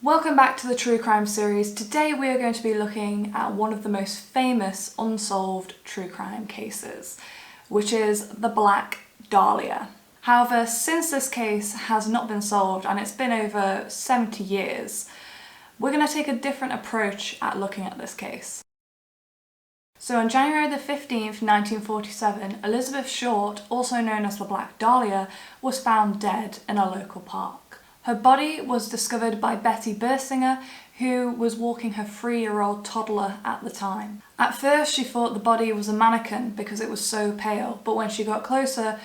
Welcome back to the True Crime series. Today we are going to be looking at one of the most famous unsolved true crime cases, which is the Black Dahlia. However, since this case has not been solved and it's been over 70 years, we're going to take a different approach at looking at this case. So on January the 15th, 1947, Elizabeth Short, also known as the Black Dahlia, was found dead in a local park. Her body was discovered by Betty Bersinger, who was walking her 3-year-old toddler at the time. At first she thought the body was a mannequin because it was so pale, but when she got closer,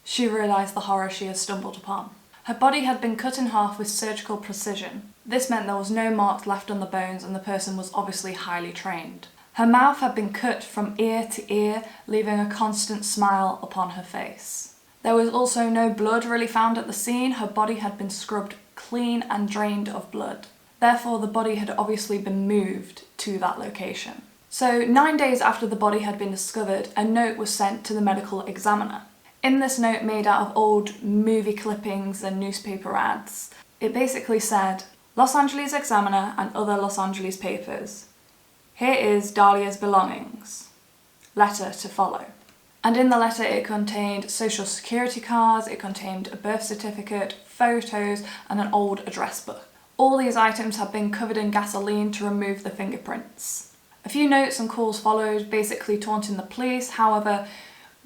she realised the horror she had stumbled upon. Her body had been cut in half with surgical precision. This meant there was no marks left on the bones and the person was obviously highly trained. Her mouth had been cut from ear to ear, leaving a constant smile upon her face. There was also no blood really found at the scene. Her body had been scrubbed clean and drained of blood. Therefore, the body had obviously been moved to that location. So 9 days after the body had been discovered, a note was sent to the medical examiner. In this note, made out of old movie clippings and newspaper ads, it basically said, "Los Angeles Examiner and other Los Angeles papers. Here is Dahlia's belongings. Letter to follow." And in the letter it contained social security cards, it contained a birth certificate, photos and an old address book. All these items had been covered in gasoline to remove the fingerprints. A few notes and calls followed, basically taunting the police. However,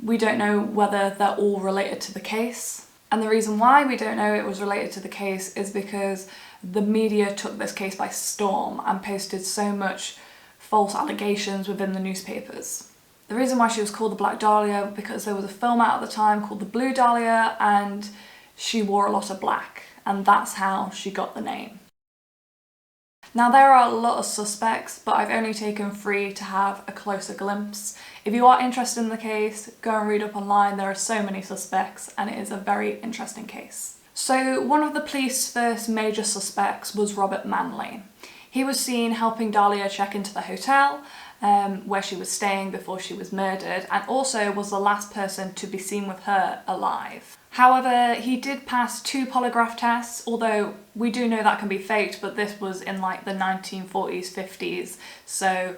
we don't know whether they're all related to the case. And the reason why we don't know it was related to the case is because the media took this case by storm and posted so much false allegations within the newspapers. The reason why she was called the Black Dahlia, because there was a film out at the time called the Blue Dahlia and she wore a lot of black, and that's how she got the name. Now there are a lot of suspects, but I've only taken 3 to have a closer glimpse. If you are interested in the case, go and read up online. There are so many suspects and it is a very interesting case. So one of the police's first major suspects was Robert Manley. He was seen helping Dahlia check into the hotel where she was staying before she was murdered, and also was the last person to be seen with her alive. However, he did pass 2 polygraph tests, although we do know that can be faked, but this was in like the 1940s, 50s, so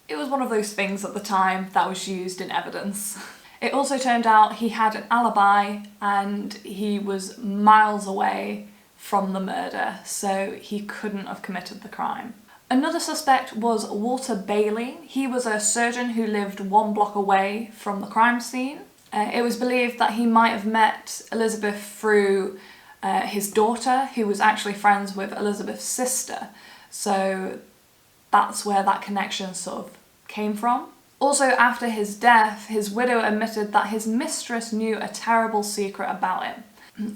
it was one of those things at the time that was used in evidence. It also turned out he had an alibi and he was miles away from the murder, so he couldn't have committed the crime. Another suspect was Walter Bailey. He was a surgeon who lived 1 block away from the crime scene. It was believed that he might have met Elizabeth through his daughter, who was actually friends with Elizabeth's sister, so that's where that connection sort of came from. Also, after his death, his widow admitted that his mistress knew a terrible secret about him,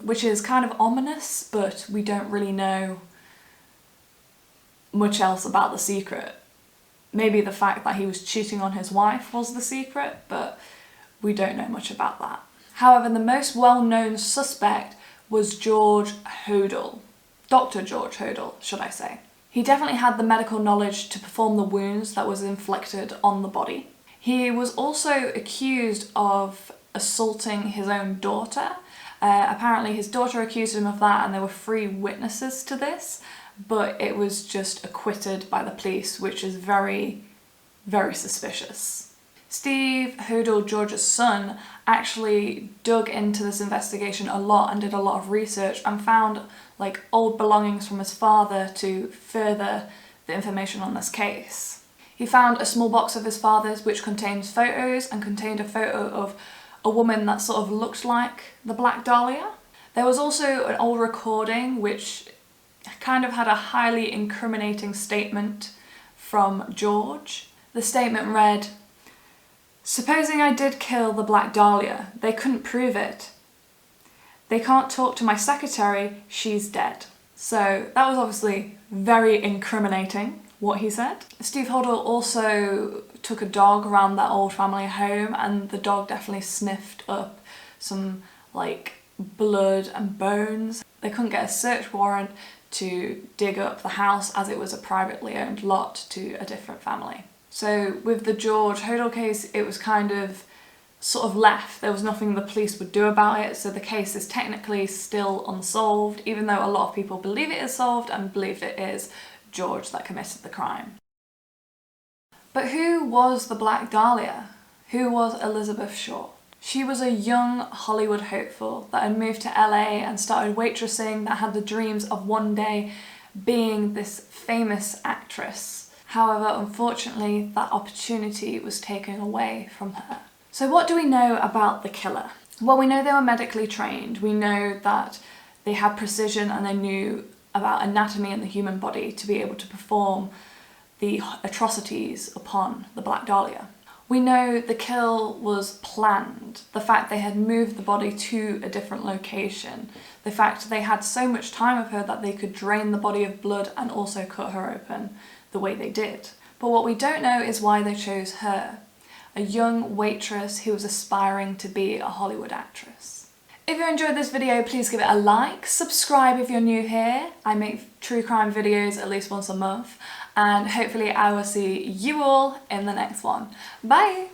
which is kind of ominous, but we don't really know much else about the secret. Maybe the fact that he was cheating on his wife was the secret, but we don't know much about that. However, the most well-known suspect was George Hodel. Dr. George Hodel, should I say. He definitely had the medical knowledge to perform the wounds that was inflicted on the body. He was also accused of assaulting his own daughter. Apparently his daughter accused him of that and there were 3 witnesses to this, but it was just acquitted by the police, which is very, very suspicious. Steve Hodel, George's son, actually dug into this investigation a lot and did a lot of research and found like old belongings from his father to further the information on this case. He found a small box of his father's which contains photos and contained a photo of a woman that sort of looked like the Black Dahlia. There was also an old recording which kind of had a highly incriminating statement from George. The statement read, "Supposing I did kill the Black Dahlia, they couldn't prove it. They can't talk to my secretary, she's dead." So that was obviously very incriminating, what he said. Steve Hodel also took a dog around that old family home and the dog definitely sniffed up some like blood and bones. They couldn't get a search warrant to dig up the house as it was a privately owned lot to a different family. So with the George Hodel case, it was kind of sort of left. There was nothing the police would do about it, so the case is technically still unsolved, even though a lot of people believe it is solved and believe it is George that committed the crime. But who was the Black Dahlia? Who was Elizabeth Short? She was a young Hollywood hopeful that had moved to LA and started waitressing, that had the dreams of one day being this famous actress. However, unfortunately, that opportunity was taken away from her. So what do we know about the killer? Well, we know they were medically trained. We know that they had precision and they knew about anatomy in the human body to be able to perform the atrocities upon the Black Dahlia. We know the kill was planned, the fact they had moved the body to a different location, the fact they had so much time with her that they could drain the body of blood and also cut her open the way they did. But what we don't know is why they chose her, a young waitress who was aspiring to be a Hollywood actress. If you enjoyed this video, please give it a like, subscribe if you're new here. I make true crime videos at least once a month, and hopefully I will see you all in the next one. Bye!